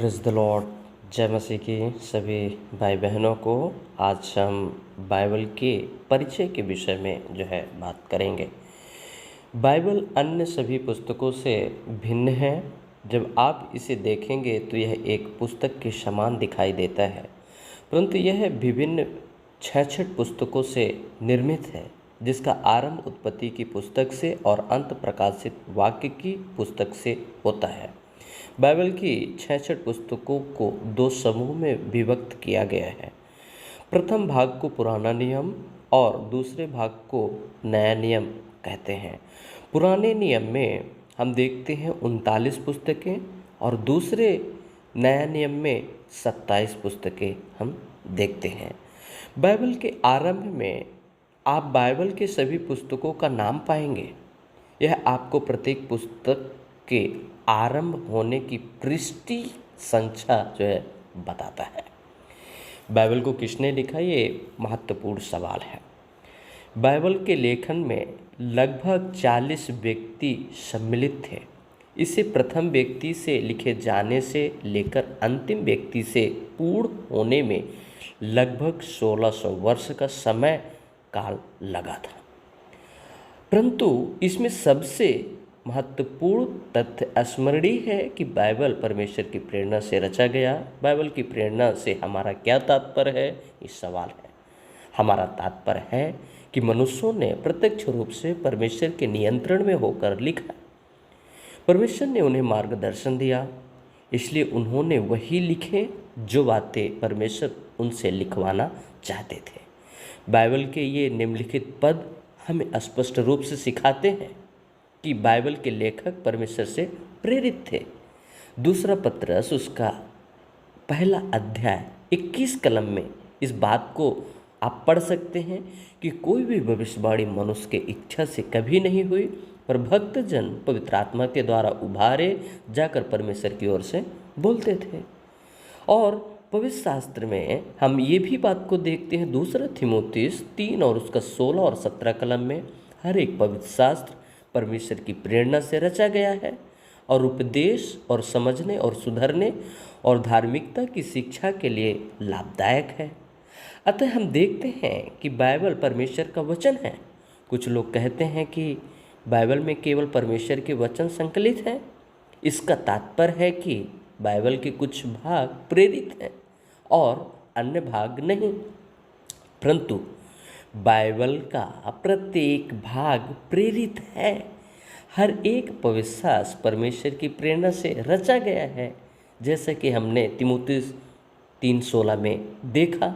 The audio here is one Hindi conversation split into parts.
Praise the Lord. जय मसीह की सभी भाई बहनों को। आज हम बाइबल के परिचय के विषय में बात करेंगे। बाइबल अन्य सभी पुस्तकों से भिन्न है। जब आप इसे देखेंगे तो यह एक पुस्तक के समान दिखाई देता है, परंतु यह विभिन्न 66 पुस्तकों से निर्मित है, जिसका आरंभ उत्पत्ति की पुस्तक से और अंत प्रकाशित वाक्य की पुस्तक से होता है। बाइबल की 66 पुस्तकों को दो समूह में विभक्त किया गया है। प्रथम भाग को पुराना नियम और दूसरे भाग को नया नियम कहते हैं। पुराने नियम में हम देखते हैं 39 पुस्तकें और दूसरे नया नियम में 27 पुस्तकें हम देखते हैं। बाइबल के आरंभ में आप बाइबल के सभी पुस्तकों का नाम पाएंगे। यह आपको प्रत्येक पुस्तक के आरंभ होने की पृष्ठीय संख्या बताता है। बाइबल को किसने लिखा, ये महत्वपूर्ण सवाल है। बाइबल के लेखन में लगभग 40 व्यक्ति सम्मिलित थे। इसे प्रथम व्यक्ति से लिखे जाने से लेकर अंतिम व्यक्ति से पूर्ण होने में लगभग 1600 वर्ष का समय काल लगा था। परंतु इसमें सबसे महत्वपूर्ण तथ्य स्मरणीय है कि बाइबल परमेश्वर की प्रेरणा से रचा गया। बाइबल की प्रेरणा से हमारा क्या तात्पर्य है, ये सवाल है। हमारा तात्पर्य है कि मनुष्यों ने प्रत्यक्ष रूप से परमेश्वर के नियंत्रण में होकर लिखा। परमेश्वर ने उन्हें मार्गदर्शन दिया, इसलिए उन्होंने वही लिखे जो बातें परमेश्वर उनसे लिखवाना चाहते थे। बाइबल के ये निम्नलिखित पद हमें स्पष्ट रूप से सिखाते हैं कि बाइबल के लेखक परमेश्वर से प्रेरित थे। दूसरा पत्रस उसका पहला अध्याय 21 कलम में इस बात को आप पढ़ सकते हैं कि कोई भी भविष्यवाणी मनुष्य के इच्छा से कभी नहीं हुई, पर भक्तजन पवित्र आत्मा के द्वारा उभारे जाकर परमेश्वर की ओर से बोलते थे। और पवित्र शास्त्र में हम ये भी बात को देखते हैं, दूसरा थिमोथियुस 3 और उसका 16 और 17 कलम में, हर एक पवित्र शास्त्र परमेश्वर की प्रेरणा से रचा गया है और उपदेश और समझने और सुधरने और धार्मिकता की शिक्षा के लिए लाभदायक है। अतः हम देखते हैं कि बाइबल परमेश्वर का वचन है। कुछ लोग कहते हैं कि बाइबल में केवल परमेश्वर के वचन संकलित हैं। इसका तात्पर्य है कि बाइबल के कुछ भाग प्रेरित हैं और अन्य भाग नहीं, परंतु बाइबल का प्रत्येक भाग प्रेरित है। हर एक पवित्र शास्त्र परमेश्वर की प्रेरणा से रचा गया है, जैसा कि हमने तीमुथियुस 3:16 में देखा।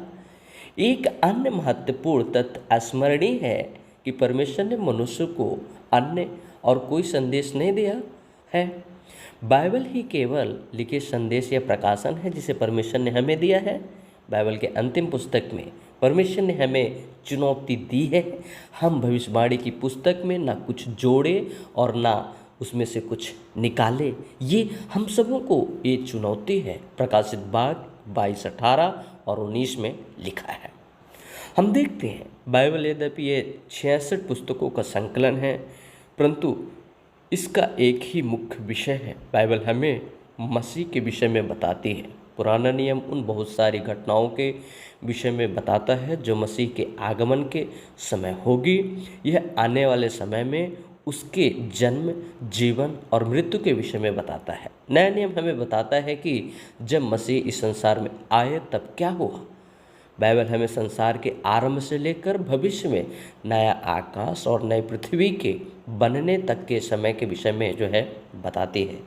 एक अन्य महत्वपूर्ण तथ्य स्मरणीय है कि परमेश्वर ने मनुष्य को अन्य और कोई संदेश नहीं दिया है। बाइबल ही केवल लिखे संदेश या प्रकाशन है जिसे परमेश्वर ने हमें दिया है। बाइबल के अंतिम पुस्तक में परमेश्वर ने हमें चुनौती दी है। हम भविष्यवाणी की पुस्तक में ना कुछ जोड़े और ना उसमें से कुछ निकाले। ये हम सबों को ये चुनौती है। प्रकाशित भाग 22, 18 और 19 में लिखा है। हम देखते हैं बाइबल यद्यपि ये 66 पुस्तकों का संकलन है, परंतु इसका एक ही मुख्य विषय है। बाइबल हमें मसीह के विषय में बताती है। पुराना नियम उन बहुत सारी घटनाओं के विषय में बताता है जो मसीह के आगमन के समय होगी। यह आने वाले समय में उसके जन्म, जीवन और मृत्यु के विषय में बताता है। नया नियम हमें बताता है कि जब मसीह इस संसार में आए तब क्या हुआ। बाइबल हमें संसार के आरंभ से लेकर भविष्य में नया आकाश और नई पृथ्वी के बनने तक के समय के विषय में बताती है।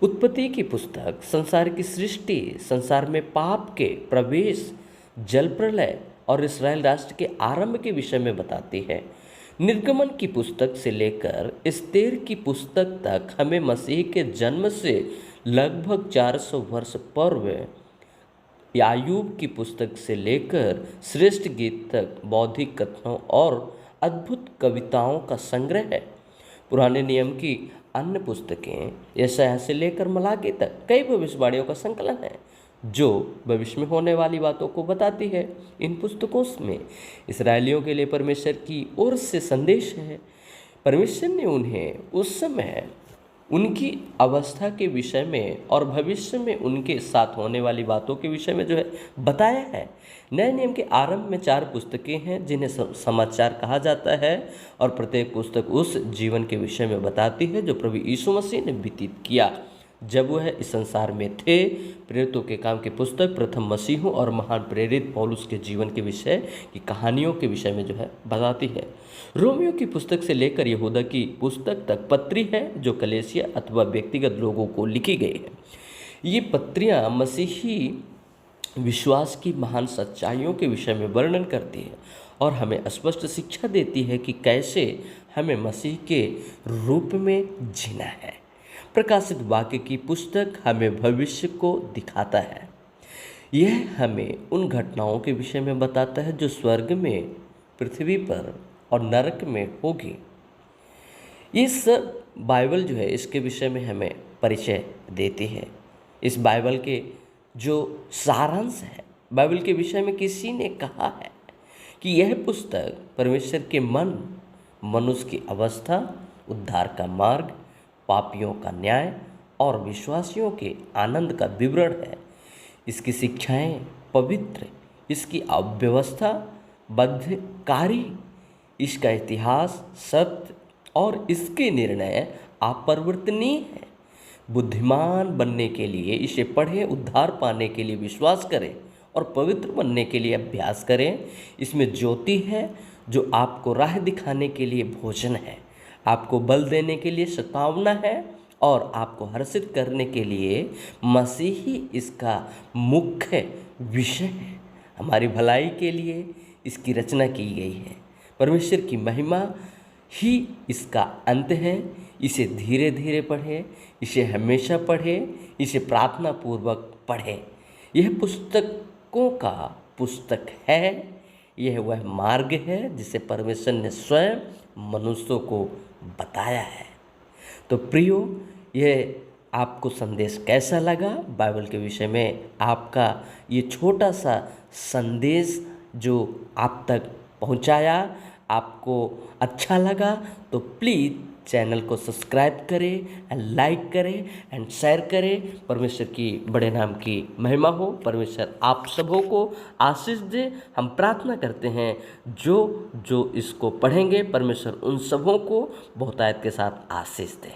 उत्पत्ति की पुस्तक संसार की सृष्टि, संसार में पाप के प्रवेश, जल प्रलय और इस्राएल राष्ट्र के आरंभ के विषय में बताती है। निर्गमन की पुस्तक से लेकर एस्तेर की पुस्तक तक हमें मसीह के जन्म से लगभग 400 वर्ष पूर्व, यायूब की पुस्तक से लेकर श्रेष्ठ गीत तक बौद्धिक कथनों और अद्भुत कविताओं का संग्रह है। पुराने नियम की अन्य पुस्तकें यशायाह से लेकर मलाकी तक कई भविष्यवाणियों का संकलन है जो भविष्य में होने वाली बातों को बताती है। इन पुस्तकों में इस्राएलियों के लिए परमेश्वर की ओर से संदेश है। परमेश्वर ने उन्हें उस समय उनकी अवस्था के विषय में और भविष्य में उनके साथ होने वाली बातों के विषय में जो है बताया है। नए नियम के आरंभ में 4 पुस्तकें हैं जिन्हें समाचार कहा जाता है, और प्रत्येक पुस्तक उस जीवन के विषय में बताती है जो प्रभु यीशु मसीह ने व्यतीत किया जब वह इस संसार में थे। प्रेरितों के काम की पुस्तक प्रथम मसीहों और महान प्रेरित पौलुस के जीवन के विषय की कहानियों के विषय में जो है बताती है। रोमियो की पुस्तक से लेकर यहूदा की पुस्तक तक पत्री है जो कलीसिया अथवा व्यक्तिगत लोगों को लिखी गई है। ये पत्रियाँ मसीही विश्वास की महान सच्चाइयों के विषय में वर्णन करती है और हमें स्पष्ट शिक्षा देती है कि कैसे हमें मसीह के रूप में जीना है। प्रकाशित वाक्य की पुस्तक हमें भविष्य को दिखाता है। यह हमें उन घटनाओं के विषय में बताता है जो स्वर्ग में, पृथ्वी पर और नरक में होगी। ये सब बाइबल जो है इसके विषय में हमें परिचय देती है। इस बाइबल के जो सारांश है, बाइबल के विषय में किसी ने कहा है कि यह पुस्तक परमेश्वर के मन, मनुष्य की अवस्था, उद्धार का मार्ग, पापियों का न्याय और विश्वासियों के आनंद का विवरण है। इसकी शिक्षाएं पवित्र, इसकी अव्यवस्था बद्धकारी, इसका इतिहास सत्य और इसके निर्णय अपरिवर्तनीय है। बुद्धिमान बनने के लिए इसे पढ़ें, उद्धार पाने के लिए विश्वास करें और पवित्र बनने के लिए अभ्यास करें। इसमें ज्योति है जो आपको राह दिखाने के लिए भोजन है, आपको बल देने के लिए सतावना है और आपको हर्षित करने के लिए मसीही इसका मुख्य विषय है। हमारी भलाई के लिए इसकी रचना की गई है। परमेश्वर की महिमा ही इसका अंत है। इसे धीरे धीरे पढ़ें, इसे हमेशा पढ़ें, इसे प्रार्थना पूर्वक पढ़ें। यह पुस्तकों का पुस्तक है। यह वह मार्ग है जिसे परमेश्वर ने स्वयं मनुष्यों को बताया है। तो प्रियो, यह आपको संदेश कैसा लगा? बाइबल के विषय में आपका ये छोटा सा संदेश जो आप तक पहुंचाया, आपको अच्छा लगा तो प्लीज़ चैनल को सब्सक्राइब करें एंड लाइक करें एंड शेयर करें। परमेश्वर की बड़े नाम की महिमा हो। परमेश्वर आप सबों को आशीष दे। हम प्रार्थना करते हैं जो इसको पढ़ेंगे परमेश्वर उन सबों को बहुतायत के साथ आशीष दे।